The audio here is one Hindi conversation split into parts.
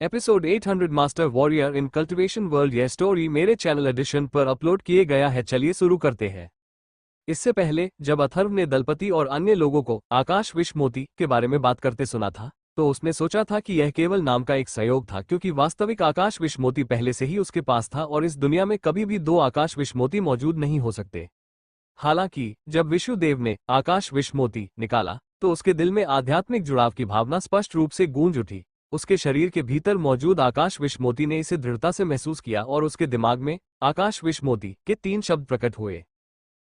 Episode 800 master warrior in cultivation world. यह स्टोरी मेरे चैनल एडिशन पर अपलोड किए गया है। चलिए शुरू करते हैं। इससे पहले जब अथर्व ने दलपति और अन्य लोगों को आकाश विश्वमोती के बारे में बात करते सुना था, तो उसने सोचा था कि यह केवल नाम का एक सहयोग था, क्योंकि वास्तविक आकाश विश्वमोती पहले से ही उसके पास था और इस दुनिया में कभी भी दो आकाश विश्वमोती मौजूद नहीं हो सकते। हालांकि जब विष्णुदेव ने आकाश विश्वमोती निकाला, तो उसके दिल में आध्यात्मिक जुड़ाव की भावना स्पष्ट रूप से गूंज उठी। उसके शरीर के भीतर मौजूद आकाश विश्वमोती ने इसे दृढ़ता से महसूस किया और उसके दिमाग में आकाश विश्वमोती के 3 शब्द प्रकट हुए।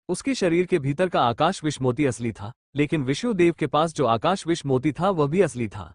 उसके शरीर के भीतर का आकाश विश्वमोती असली था, लेकिन विष्णुदेव के पास जो आकाश विश्वमोती था वह भी असली था।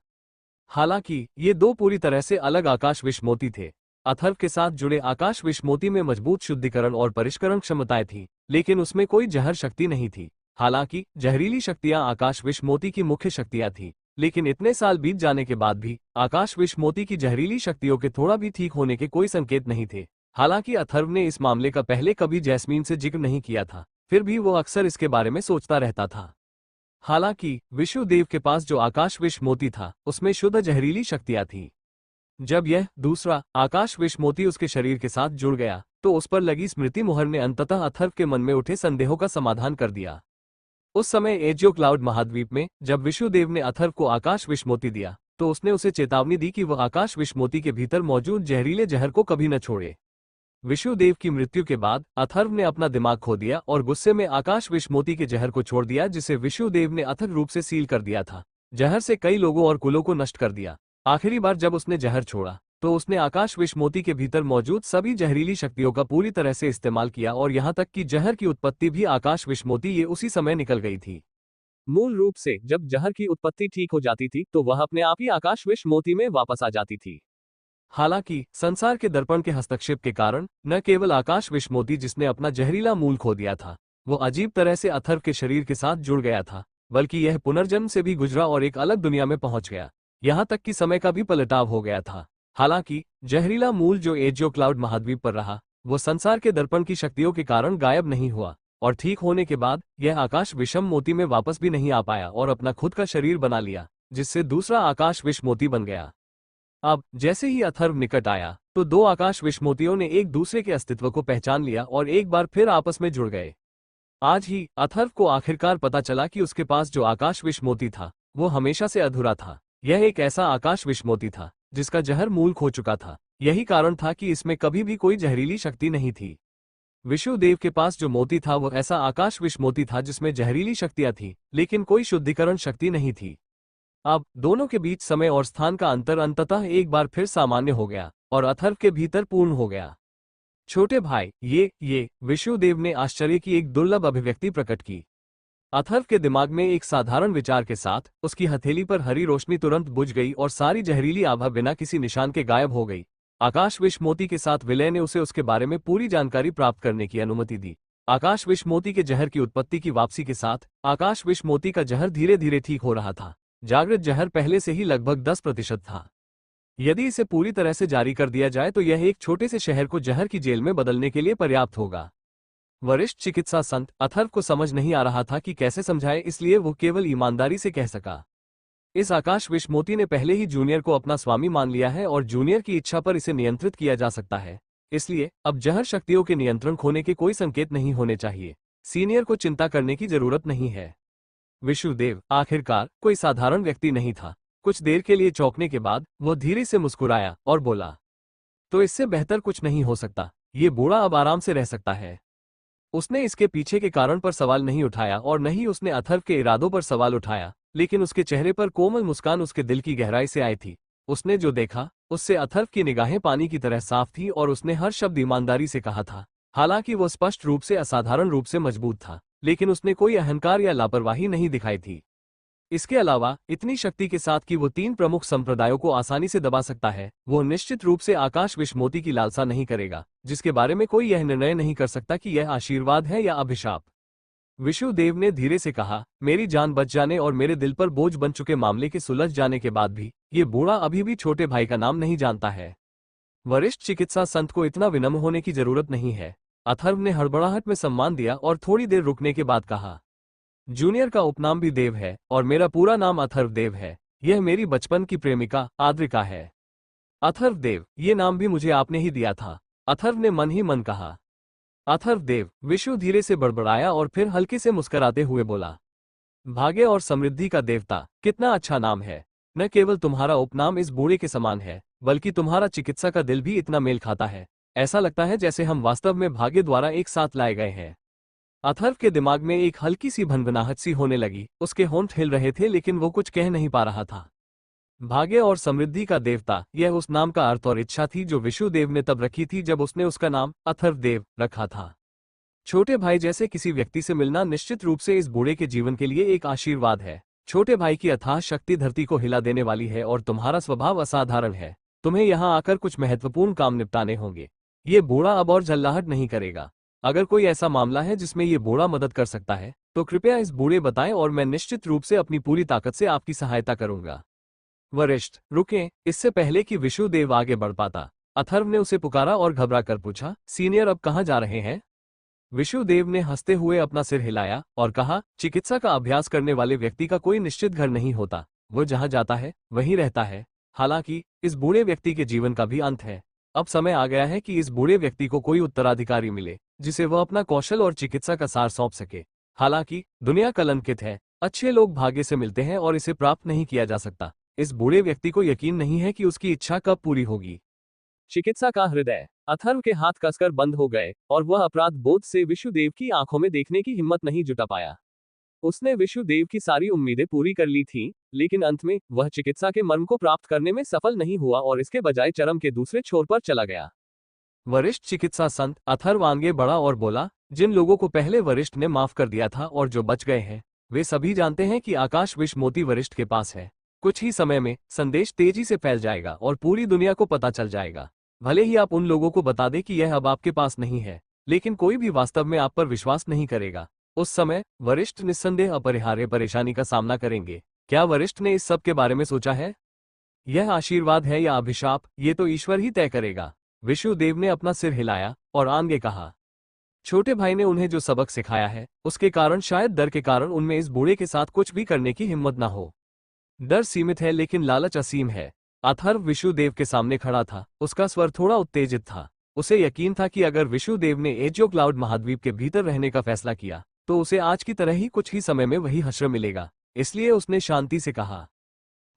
हालांकि ये दो पूरी तरह से अलग आकाश विश्वमोती थे। अथर्व के साथ जुड़े आकाश विश्वमोती में मजबूत शुद्धिकरण और परिष्करण क्षमताएं थी, लेकिन उसमें कोई जहर शक्ति नहीं थी। हालांकि जहरीली शक्तियां आकाश विश्वमोती की मुख्य शक्तियां थीं, लेकिन इतने साल बीत जाने के बाद भी आकाश विश्वमोती की जहरीली शक्तियों के थोड़ा भी ठीक होने के कोई संकेत नहीं थे। हालांकि अथर्व ने इस मामले का पहले कभी जैस्मीन से जिक्र नहीं किया था, फिर भी वो अक्सर इसके बारे में सोचता रहता था। हालांकि विष्णुदेव के पास जो आकाश विश्वमोती था उसमें शुद्ध जहरीली शक्तियां थीं। जब यह दूसरा आकाश विश्वमोती उसके शरीर के साथ जुड़ गया, तो उस पर लगी स्मृति मुहर ने अंततः अथर्व के मन में उठे संदेहों का समाधान कर दिया। उस समय एजियो क्लाउड महाद्वीप में जब विष्णुदेव ने अथर्व को आकाश विश्वमोती दिया, तो उसने उसे चेतावनी दी कि वह आकाश विश्वमोती के भीतर मौजूद जहरीले जहर को कभी न छोड़े। विष्णुदेव की मृत्यु के बाद अथर्व ने अपना दिमाग खो दिया और गुस्से में आकाश विश्वमोती के जहर को छोड़ दिया, जिसे विष्णुदेव ने अथक रूप से सील कर दिया था। जहर से कई लोगों और कुलों को नष्ट कर दिया। आखिरी बार जब उसने जहर छोड़ा, तो उसने आकाश विश्वमोती के भीतर मौजूद सभी जहरीली शक्तियों का पूरी तरह से इस्तेमाल किया, और यहाँ तक कि जहर की उत्पत्ति भी आकाश विश्वमोती ये उसी समय निकल गई थी। मूल रूप से जब जहर की उत्पत्ति ठीक हो जाती थी, तो वह अपने आप ही आकाश विश्वमोती में वापस आ जाती थी। हालांकि संसार के दर्पण के हस्तक्षेप के कारण न केवल आकाश विश्वमोती जिसने अपना जहरीला मूल खो दिया था, वो अजीब तरह से अथर्व के शरीर के साथ जुड़ गया था, बल्कि यह पुनर्जन्म से भी गुजरा और एक अलग दुनिया में पहुंच गया। यहाँ तक कि समय का भी पलटाव हो गया था। हालांकि जहरीला मूल जो एजियो क्लाउड महाद्वीप पर रहा, वो संसार के दर्पण की शक्तियों के कारण गायब नहीं हुआ, और ठीक होने के बाद यह आकाश विषम मोती में वापस भी नहीं आ पाया और अपना खुद का शरीर बना लिया, जिससे दूसरा आकाश विश्वमोती बन गया। अब जैसे ही अथर्व निकट आया, तो दो आकाश विश्वमोतियों ने एक दूसरे के अस्तित्व को पहचान लिया और एक बार फिर आपस में जुड़ गए। आज ही अथर्व को आखिरकार पता चला कि उसके पास जो आकाश विश्वमोती था, वो हमेशा से अधूरा था। यह एक ऐसा आकाश विश्वमोती था जिसका जहर मूल खो चुका था। यही कारण था कि इसमें कभी भी कोई जहरीली शक्ति नहीं थी। विष्णुदेव के पास जो मोती था वो ऐसा आकाश विश्वमोती था जिसमें जहरीली शक्तियां थी, लेकिन कोई शुद्धिकरण शक्ति नहीं थी। अब दोनों के बीच समय और स्थान का अंतर अंततः एक बार फिर सामान्य हो गया और अथर्व के भीतर पूर्ण हो गया। छोटे भाई, ये विष्णुदेव ने आश्चर्य की एक दुर्लभ अभिव्यक्ति प्रकट की। अथर्व के दिमाग में एक साधारण विचार के साथ उसकी हथेली पर हरी रोशनी तुरंत बुझ गई और सारी जहरीली आभा बिना किसी निशान के गायब हो गई। आकाश विश्वमोती के साथ विलय ने उसे उसके बारे में पूरी जानकारी प्राप्त करने की अनुमति दी। आकाश विश्वमोती के जहर की उत्पत्ति की वापसी के साथ आकाश विश्वमोती का जहर धीरे धीरे ठीक हो रहा था। जागृत जहर पहले से ही लगभग 10% था। यदि इसे पूरी तरह से जारी कर दिया जाए तो यह एक छोटे से शहर को जहर की जेल में बदलने के लिए पर्याप्त होगा। वरिष्ठ चिकित्सा संत अथर्व को समझ नहीं आ रहा था कि कैसे समझाए, इसलिए वो केवल ईमानदारी से कह सका, इस आकाश विश्वमोती ने पहले ही जूनियर को अपना स्वामी मान लिया है और जूनियर की इच्छा पर इसे नियंत्रित किया जा सकता है। इसलिए अब जहर शक्तियों के नियंत्रण खोने के कोई संकेत नहीं होने चाहिए। सीनियर को चिंता करने की जरूरत नहीं है। विष्णुदेव आखिरकार कोई साधारण व्यक्ति नहीं था। कुछ देर के लिए चौंकने के बाद वो धीरे से मुस्कुराया और बोला, तो इससे बेहतर कुछ नहीं हो सकता। ये बूढ़ा अब आराम से रह सकता है। उसने इसके पीछे के कारण पर सवाल नहीं उठाया और न ही उसने अथर्व के इरादों पर सवाल उठाया, लेकिन उसके चेहरे पर कोमल मुस्कान उसके दिल की गहराई से आई थी। उसने जो देखा उससे अथर्व की निगाहें पानी की तरह साफ थी और उसने हर शब्द ईमानदारी से कहा था। हालांकि वो स्पष्ट रूप से असाधारण रूप से मजबूत था, लेकिन उसने कोई अहंकार या लापरवाही नहीं दिखाई थी। इसके अलावा इतनी शक्ति के साथ कि वो 3 प्रमुख संप्रदायों को आसानी से दबा सकता है, वो निश्चित रूप से आकाश विश्वमोती की लालसा नहीं करेगा, जिसके बारे में कोई यह निर्णय नहीं कर सकता कि यह आशीर्वाद है या अभिशाप। विष्णुदेव ने धीरे से कहा, मेरी जान बच जाने और मेरे दिल पर बोझ बन चुके मामले के सुलझ जाने के बाद भी ये बूढ़ा अभी भी छोटे भाई का नाम नहीं जानता है। वरिष्ठ चिकित्सा संत को इतना विनम्र होने की जरूरत नहीं है। अथर्व ने हड़बड़ाहट में सम्मान दिया और थोड़ी देर रुकने के बाद कहा, जूनियर का उपनाम भी देव है और मेरा पूरा नाम अथर्व देव है। यह मेरी बचपन की प्रेमिका आद्रिका है। अथर्व देव, ये नाम भी मुझे आपने ही दिया था, अथर्व ने मन ही मन कहा। अथर्व देव, विशु धीरे से बड़बड़ाया और फिर हल्के से मुस्कुराते हुए बोला। भाग्य और समृद्धि का देवता, कितना अच्छा नाम है। न केवल तुम्हारा उपनाम इस बूढ़े के समान है, बल्कि तुम्हारा चिकित्सा का दिल भी इतना मेल खाता है। ऐसा लगता है जैसे हम वास्तव में भाग्य द्वारा एक साथ लाए गए हैं। अथर्व के दिमाग में एक हल्की सी भनभनाहट सी होने लगी। उसके होंठ हिल रहे थे लेकिन वो कुछ कह नहीं पा रहा था। भाग्य और समृद्धि का देवता, यह उस नाम का अर्थ और इच्छा थी जो विशुदेव ने तब रखी थी जब उसने उसका नाम अथर्व देव रखा था। छोटे भाई जैसे किसी व्यक्ति से मिलना निश्चित रूप से इस बूढ़े के जीवन के लिए एक आशीर्वाद है। छोटे भाई की अथाह शक्ति धरती को हिला देने वाली है और तुम्हारा स्वभाव असाधारण है। तुम्हें यहाँ आकर कुछ महत्वपूर्ण काम निपटाने होंगे। ये बूढ़ा अब और झल्लाहट नहीं करेगा। अगर कोई ऐसा मामला है जिसमें ये बूढ़ा मदद कर सकता है तो कृपया इस बूढ़े बताएं और मैं निश्चित रूप से अपनी पूरी ताकत से आपकी सहायता करूंगा। वरिष्ठ, रुकें। इससे पहले कि विशुदेव आगे बढ़ पाता, अथर्व ने उसे पुकारा और घबरा कर पूछा, सीनियर अब कहाँ जा रहे हैं? विशुदेव ने हंसते हुए अपना सिर हिलाया और कहा, चिकित्सा का अभ्यास करने वाले व्यक्ति का कोई निश्चित घर नहीं होता। वो जहां जाता है वहीं रहता है। हालांकि इस बूढ़े व्यक्ति के जीवन का भी अंत है। अब समय आ गया है कि इस बूढ़े व्यक्ति को कोई उत्तराधिकारी मिले जिसे वह अपना कौशल और चिकित्सा का सार सौंप सके। हालांकि दुनिया कलंकित है। अच्छे लोग भाग्य से मिलते हैं और इसे प्राप्त नहीं किया जा सकता। इस बूढ़े व्यक्ति को यकीन नहीं है कि उसकी इच्छा कब पूरी होगी। चिकित्सा का हृदय। अथर्व के हाथ कसकर बंद हो गए और वह अपराध बोध से विशुदेव की आंखों में देखने की हिम्मत नहीं जुटा पाया। उसने विशुदेव की सारी उम्मीदें पूरी कर ली थीं, लेकिन अंत में वह चिकित्सा के मर्म को प्राप्त करने में सफल नहीं हुआ और इसके बजाय चरम के दूसरे छोर पर चला गया। वरिष्ठ चिकित्सा संत अथर्व आगे बढ़ा और बोला, जिन लोगों को पहले वरिष्ठ ने माफ कर दिया था और जो बच गए हैं, वे सभी जानते हैं कि आकाश विष मोती वरिष्ठ के पास है। कुछ ही समय में संदेश तेजी से फैल जाएगा और पूरी दुनिया को पता चल जाएगा। भले ही आप उन लोगों को बता दें कि यह अब आपके पास नहीं है, लेकिन कोई भी वास्तव में आप पर विश्वास नहीं करेगा। उस समय वरिष्ठ निस्संदेह अपरिहार्य परेशानी का सामना करेंगे। क्या वरिष्ठ ने इस सब के बारे में सोचा है? यह आशीर्वाद है या अभिशाप, ये तो ईश्वर ही तय करेगा। विशुदेव ने अपना सिर हिलाया और आगे कहा, छोटे भाई ने उन्हें जो सबक सिखाया है उसके कारण, शायद डर के कारण, उनमें इस बूढ़े के साथ कुछ भी करने की हिम्मत ना हो। डर सीमित है लेकिन लालच असीम है। अथर्व विशुदेव के सामने खड़ा था। उसका स्वर थोड़ा उत्तेजित था। उसे यकीन था कि अगर विशुदेव ने एजियो क्लाउड महाद्वीप के भीतर रहने का फैसला किया तो उसे आज की तरह ही कुछ ही समय में वही हश्र मिलेगा। इसलिए उसने शांति से कहा,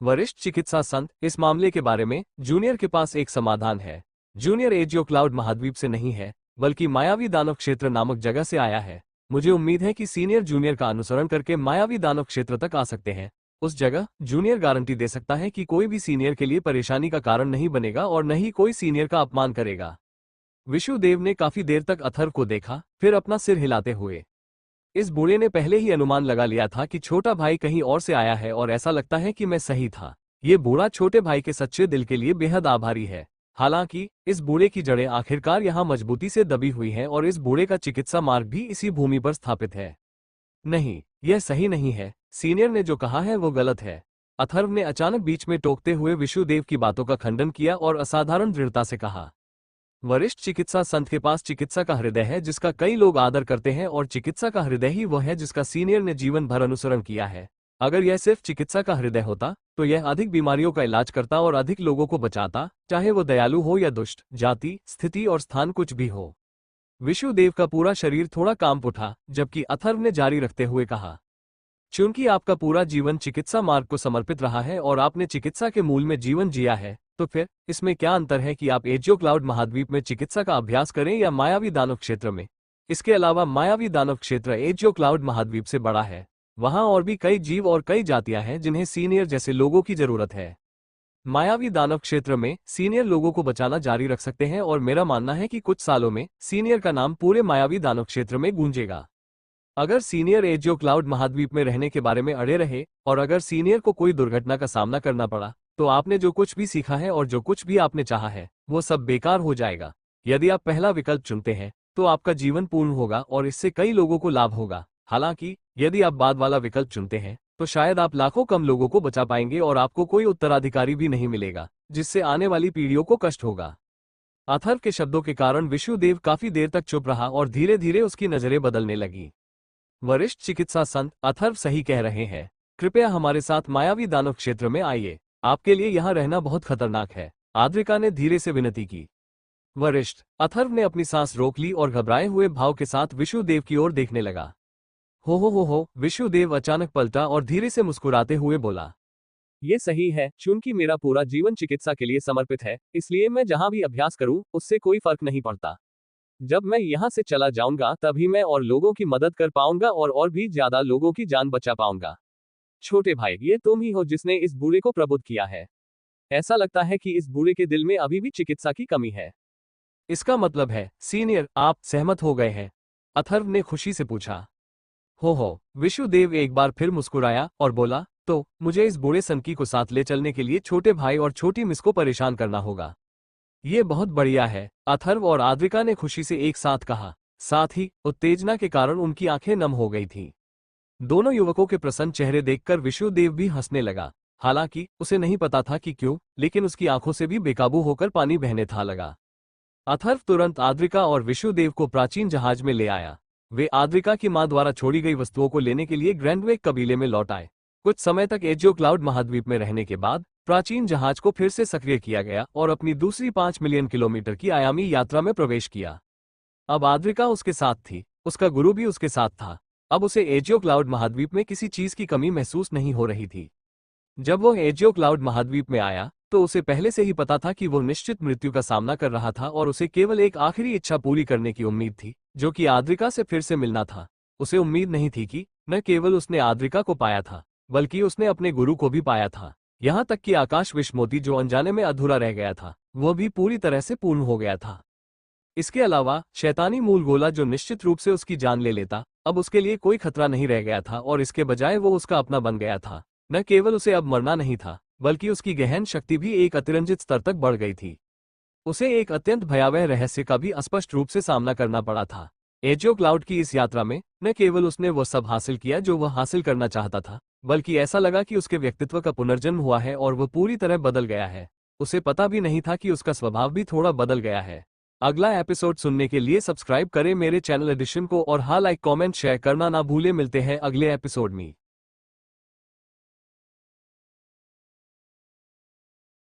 वरिष्ठ चिकित्सा संत, इस मामले के बारे में जूनियर के पास एक समाधान है। जूनियर एजियो क्लाउड महाद्वीप से नहीं है, बल्कि मायावी दानव क्षेत्र नामक जगह से आया है। मुझे उम्मीद है कि सीनियर जूनियर का अनुसरण करके मायावी दानव क्षेत्र तक आ सकते हैं। उस जगह जूनियर गारंटी दे सकता है कि कोई भी सीनियर के लिए परेशानी का कारण नहीं बनेगा और न ही कोई सीनियर का अपमान करेगा। विशुदेव ने काफी देर तक अथर्व को देखा, फिर अपना सिर हिलाते हुए। इस बूढ़े ने पहले ही अनुमान लगा लिया था कि छोटा भाई कहीं और से आया है और ऐसा लगता है कि मैं सही था। ये बूढ़ा छोटे भाई के सच्चे दिल के लिए बेहद आभारी है। हालांकि इस बूढ़े की जड़ें आखिरकार यहाँ मजबूती से दबी हुई हैं और इस बूढ़े का चिकित्सा मार्ग भी इसी भूमि पर स्थापित है। नहीं, यह सही नहीं है। सीनियर ने जो कहा है वो गलत है। अथर्व ने अचानक बीच में टोकते हुए विशुदेव की बातों का खंडन किया और असाधारण दृढ़ता से कहा, वरिष्ठ चिकित्सा संत के पास चिकित्सा का हृदय है जिसका कई लोग आदर करते हैं और चिकित्सा का हृदय ही वह है जिसका सीनियर ने जीवन भर अनुसरण किया है। अगर यह सिर्फ चिकित्सा का हृदय होता तो यह अधिक बीमारियों का इलाज करता और अधिक लोगों को बचाता, चाहे वो दयालु हो या दुष्ट, जाति, स्थिति और स्थान कुछ भी हो। विशुदेव का पूरा शरीर थोड़ा कांप उठा, जबकि अथर्व ने जारी रखते हुए कहा, चूंकि आपका पूरा जीवन चिकित्सा मार्ग को समर्पित रहा है और आपने चिकित्सा के मूल में जीवन जिया है, तो फिर इसमें क्या अंतर है कि आप एजियो क्लाउड महाद्वीप में चिकित्सा का अभ्यास करें या मायावी दानव क्षेत्र में? इसके अलावा मायावी दानव क्षेत्र एजियो क्लाउड महाद्वीप से बड़ा है। वहां और भी कई जीव और कई जातियां हैं जिन्हें सीनियर जैसे लोगों की जरूरत है। मायावी दानव क्षेत्र में सीनियर लोगों को बचाना जारी रख सकते हैं और मेरा मानना है कि कुछ सालों में सीनियर का नाम पूरे मायावी दानव क्षेत्र में गूंजेगा। अगर सीनियर एजियो क्लाउड महाद्वीप में रहने के बारे में अड़े रहे और अगर सीनियर को कोई दुर्घटना का सामना करना पड़ा तो आपने जो कुछ भी सीखा है और जो कुछ भी आपने चाहा है वो सब बेकार हो जाएगा। यदि आप पहला विकल्प चुनते हैं तो आपका जीवन पूर्ण होगा और इससे कई लोगों को लाभ होगा। हालांकि यदि आप बाद वाला विकल्प चुनते हैं तो शायद आप लाखों कम लोगों को बचा पाएंगे और आपको कोई उत्तराधिकारी भी नहीं मिलेगा, जिससे आने वाली पीढ़ियों को कष्ट होगा। अथर्व के शब्दों के कारण विशुदेव काफी देर तक चुप रहा और धीरे धीरे उसकी नजरें बदलने लगी। वरिष्ठ चिकित्सा संत, अथर्व सही कह रहे हैं। कृपया हमारे साथ मायावी दानव क्षेत्र में आइए। आपके लिए यहाँ रहना बहुत खतरनाक है। आद्रिका ने धीरे से विनती की। वरिष्ठ। अथर्व ने अपनी सांस रोक ली और घबराए हुए भाव के साथ विष्णुदेव की ओर देखने लगा। हो, विष्णुदेव अचानक पलटा और धीरे से मुस्कुराते हुए बोला, ये सही है, चूंकि मेरा पूरा जीवन चिकित्सा के लिए समर्पित है, इसलिए मैं जहां भी अभ्यास करूं, उससे कोई फर्क नहीं पड़ता। जब मैं यहां से चला जाऊंगा तभी मैं और लोगों की मदद कर पाऊंगा और भी ज्यादा लोगों की जान बचा पाऊंगा। छोटे भाई, ये तुम ही हो जिसने इस बूढ़े को प्रबुद्ध किया है। ऐसा लगता है कि इस बूढ़े के दिल में अभी भी चिकित्सा की कमी है। इसका मतलब है, सीनियर, आप सहमत हो गए हैं? अथर्व ने खुशी से पूछा। हो, विष्णुदेव एक बार फिर मुस्कुराया और बोला, तो मुझे इस बूढ़े सनकी को साथ ले चलने के लिए छोटे भाई और छोटी मिस को परेशान करना होगा। ये बहुत बढ़िया है, अथर्व और आद्रिका ने खुशी से एक साथ कहा। साथ ही उत्तेजना के कारण उनकी आंखें नम हो गई थीं। दोनों युवकों के प्रसन्न चेहरे देखकर विष्णुदेव भी हंसने लगा। हालांकि उसे नहीं पता था कि क्यों, लेकिन उसकी आंखों से भी बेकाबू होकर पानी बहने था लगा। अथर्व तुरंत आद्रिका और विष्णुदेव को प्राचीन जहाज में ले आया। वे आद्रिका की मां द्वारा छोड़ी गई वस्तुओं को लेने के लिए ग्रैंडवेक कबीले में लौट आए। कुछ समय तक एजियो क्लाउड महाद्वीप में रहने के बाद प्राचीन जहाज को फिर से सक्रिय किया गया और अपनी दूसरी 5 मिलियन किलोमीटर की आयामी यात्रा में प्रवेश किया। अब आद्रिका उसके साथ थी, उसका गुरु भी उसके साथ था। अब उसे एजियो क्लाउड महाद्वीप में किसी चीज की कमी महसूस नहीं हो रही थी। जब वो एजियो क्लाउड महाद्वीप में आया तो उसे पहले से ही पता था कि वो निश्चित मृत्यु का सामना कर रहा था और उसे केवल एक आखिरी इच्छा पूरी करने की उम्मीद थी, जो कि आद्रिका से फिर से मिलना था। उसे उम्मीद नहीं थी कि न केवल उसने आद्रिका को पाया था, बल्कि उसने अपने गुरु को भी पाया था। यहाँ तक कि आकाश विश्वमोती, जो अनजाने में अधूरा रह गया था, वह भी पूरी तरह से पूर्ण हो गया था। इसके अलावा शैतानी मूल गोला, जो निश्चित रूप से उसकी जान ले लेता, अब उसके लिए कोई खतरा नहीं रह गया था और इसके बजाय वो उसका अपना बन गया था। न केवल उसे अब मरना नहीं था, बल्कि उसकी गहन शक्ति भी एक अतिरंजित स्तर तक बढ़ गई थी। उसे एक अत्यंत भयावह रहस्य का भी स्पष्ट रूप से सामना करना पड़ा था। एजियो क्लाउड की इस यात्रा में न केवल उसने वह सब हासिल किया जो वह हासिल करना चाहता था, बल्कि ऐसा लगा कि उसके व्यक्तित्व का पुनर्जन्म हुआ है और वह पूरी तरह बदल गया है। उसे पता भी नहीं था कि उसका स्वभाव भी थोड़ा बदल गया है। अगला एपिसोड सुनने के लिए सब्सक्राइब करें मेरे चैनल एडिशन को और हाँ, लाइक, कमेंट, शेयर करना ना भूले। मिलते हैं अगले एपिसोड में।